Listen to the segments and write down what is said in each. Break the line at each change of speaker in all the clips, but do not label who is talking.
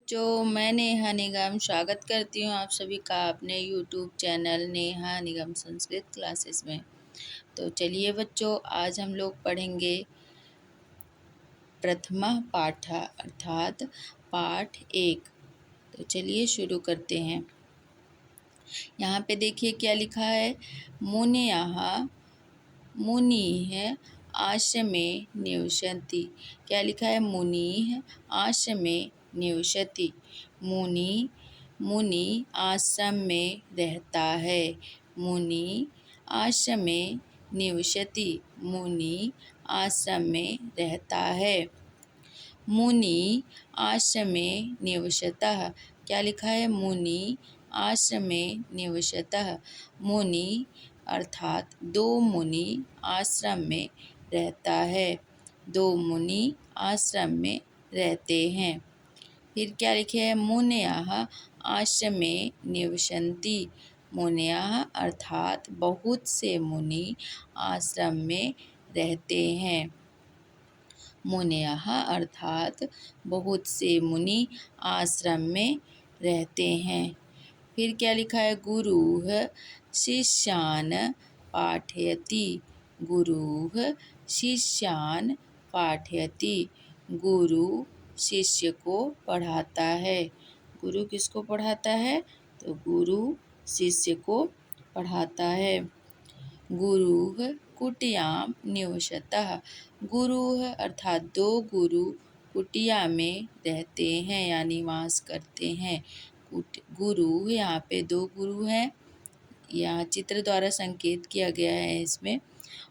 जो मैं नेहा निगम स्वागत करती हूँ आप सभी का अपने यूट्यूब चैनल नेहा निगम संस्कृत क्लासेस में। तो चलिए बच्चों, आज हम लोग पढ़ेंगे प्रथमा पाठ अर्थात पाठ 1। तो चलिए शुरू करते हैं। यहाँ पे देखिए क्या लिखा है। मुनयः मुनिः आश्रमे निवसन्ति। क्या लिखा है? मुनिः आश्रमे निवसति। मुनि आश्रम में रहता है। मुनि आश्रम में निवसति। मुनि आश्रम में रहता है। मुनि आश्रमे निवसतः। क्या लिखा है? मुनि आश्रमे निवसतः। मुनि अर्थात दो मुनि आश्रम में रहता है। दो मुनि आश्रम में रहते हैं। फिर क्या लिखे है? मुनयः आश्रमे निवसन्ति। मुनयः अर्थात बहुत से मुनि आश्रम में रहते हैं। मुनयः अर्थात बहुत से मुनि आश्रम में रहते हैं। फिर क्या लिखा है? गुरुः शिष्यान् पाठयति। गुरुः शिष्यान् पाठयति। गुरु शिष्य को पढ़ाता है। गुरु किसको पढ़ाता है? तो गुरु शिष्य को पढ़ाता है। गुरुः कुटियां निवसतः। गुरुः अर्थात दो गुरु कुटिया में रहते हैं या निवास करते हैं। गुरु यहाँ पे दो गुरु हैं। यहाँ चित्र द्वारा संकेत किया गया है इसमें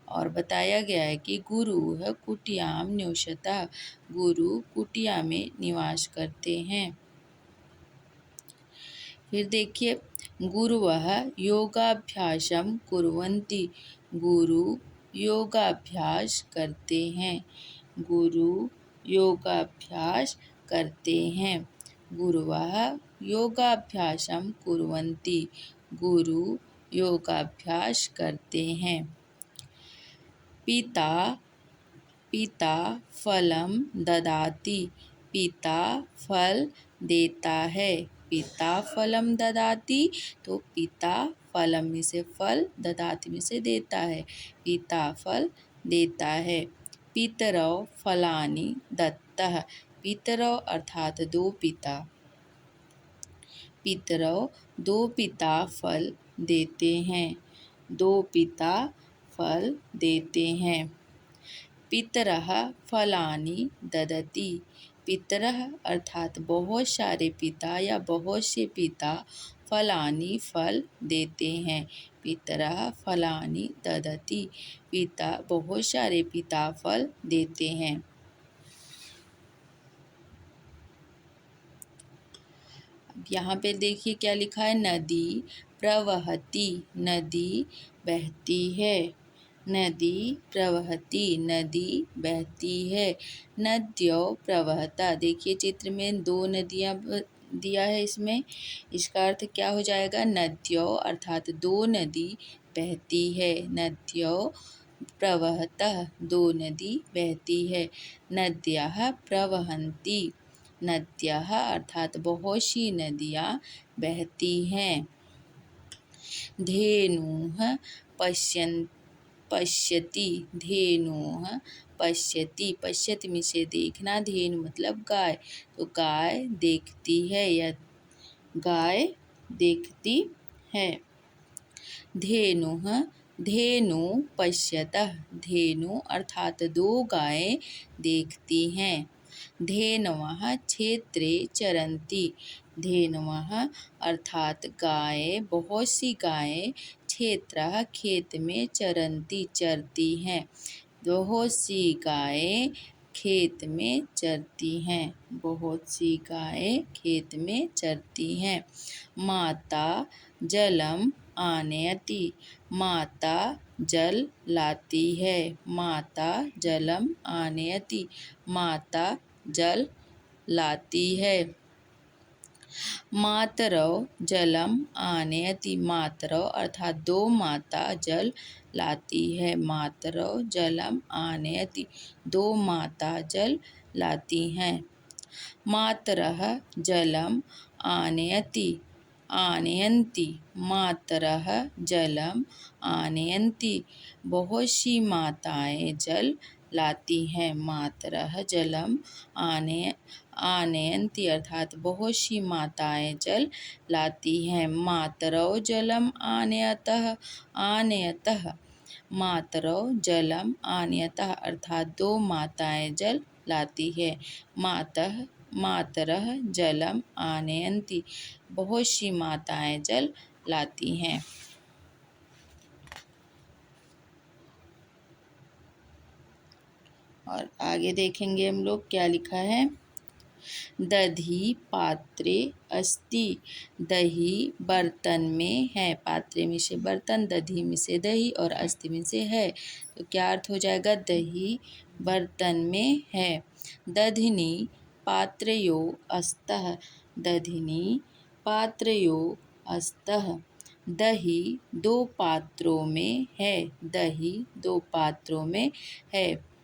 और बताया गया है कि गुरुः कुटियां निवसतः। गुरु कुटिया में निवास करते हैं। फिर देखिए, गुरुवः योगाभ्यासं कुर्वन्ति। गुरु योगाभ्यास करते हैं। गुरु योगाभ्यास करते हैं। गुरुवः योगाभ्यासं कुर्वन्ति। गुरु योगाभ्यास करते हैं। पिता पिता फलं ददाति। पिता फल देता है। पिता फलम ददाति, तो पिता फलम में से फल, ददाति में से देता है। पिता फल देता है। पितरौ फलानि दत्तः। पितरौ अर्थात दो पिता। पितरौ दो पिता फल देते हैं। दो पिता फल देते हैं। पितरः फलानि ददति। पितरः अर्थात बहुत सारे पिता या बहुत से पिता फलानि फल देते हैं। पितरः फलानि ददति। पिता बहुत सारे पिता फल देते हैं। अब यहाँ पे देखिए क्या लिखा है। नदी प्रवहति। नदी बहती है। नदी प्रवहति। नदी बहती है। नद्यौ प्रवहता। देखिए चित्र में दो नदियाँ दिया है इसमें। इसका अर्थ क्या हो जाएगा? नद्यौ अर्थात दो नदी बहती है। नद्यौ प्रवहतः। दो नदी बहती है। नद्यः प्रवहन्ति। नद्यः अर्थात बहुत सी नदियाँ बहती हैं। धेनुः पश्यति। धेनुः पश्यति। पश्यति में से देखना, धेनु मतलब गाय। तो गाय देखती है या गाय देखती है। धेनुः धेनु पश्यतः। धेनु अर्थात दो गायें देखती हैं। धेनवः क्षेत्रे चरन्ति। धेनवः अर्थात गायें, बहुत सी गायें, क्षेत्रः खेत में, चरन्ति चरती हैं। बहुत सी गायें खेत में चरती हैं। बहुत सी गायें खेत में चरती हैं। माता जलम आनयति। माता जल लाती है। माता जलम आनयति। माता जल लाती है। मातरौ जलम आनयति। मातरौ अर्थात दो माता जल लाती है। मातरौ जलम आनयति। दो माता जल लाती हैं। मातरः जलम् आनयति आनयन्ति, मातरः जलम आनयन्ति, बहुत सी माताएं जल लाती हैं। मातरः जलम आनयन्ति अर्थात बहुत सी माताएं जल लाती हैं। मातरौ जलम आनयतः आनयतः, मातरौ जलम आनयतः अर्थात दो माताएं जल लाती है। मातरः जलम आनयन्ति, बहुत सी माताएं जल लाती हैं। और आगे देखेंगे हम लोग क्या लिखा है। दधी पात्रे अस्ति, दही बर्तन में है। पात्रे में से बर्तन, दधी में से दही और अस्ति में से है, तो क्या अर्थ हो जाएगा। दही बर्तन में है। दधिनी पात्रयो अस्तः, दधिनी पात्रयो अस्तः, दही दो पात्रों में है। दही दो पात्रों में है।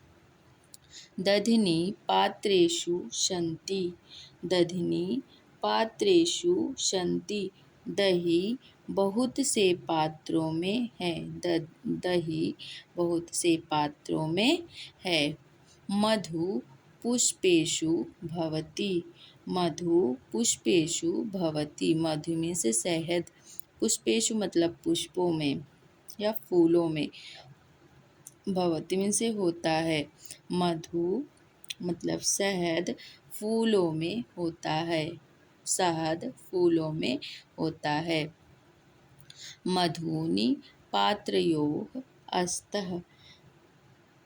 दधिनी पात्रेषु सन्ति, दधिनी पात्रेषु सन्ति, दही बहुत से पात्रों में है। दही बहुत से पात्रों में है। मधु पुष्पेषु भवति, मधु पुष्पेषु भवति, मधु में से शहद, पुष्पेषु मतलब पुष्पों में या फूलों में, भवति में से होता है। मधु मतलब शहद फूलों में होता है, शहद फूलों में होता है। मधुनि पात्रयोः अस्तः,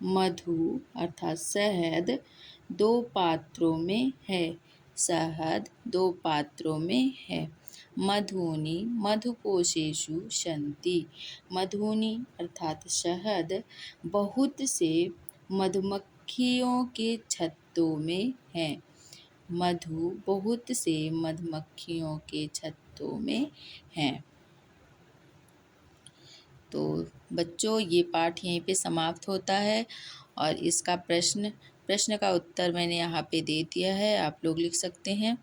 मधु अर्थात शहद दो पात्रों में है, शहद दो पात्रों में है। मधुनि मधुकोशेषु सन्ति, मधुनि अर्थात शहद बहुत से मधुमक्खियों के छत्तों में है। मधु बहुत से मधुमक्खियों के छत्तों में है। तो बच्चों ये पाठ यहीं पे समाप्त होता है और इसका प्रश्न का उत्तर मैंने यहाँ पे दे दिया है, आप लोग लिख सकते हैं।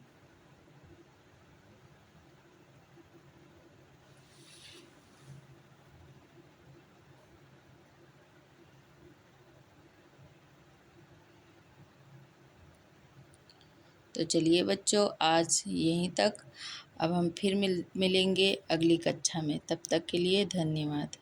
तो चलिए बच्चों आज यहीं तक, अब हम फिर मिलेंगे अगली कक्षा में, तब तक के लिए धन्यवाद।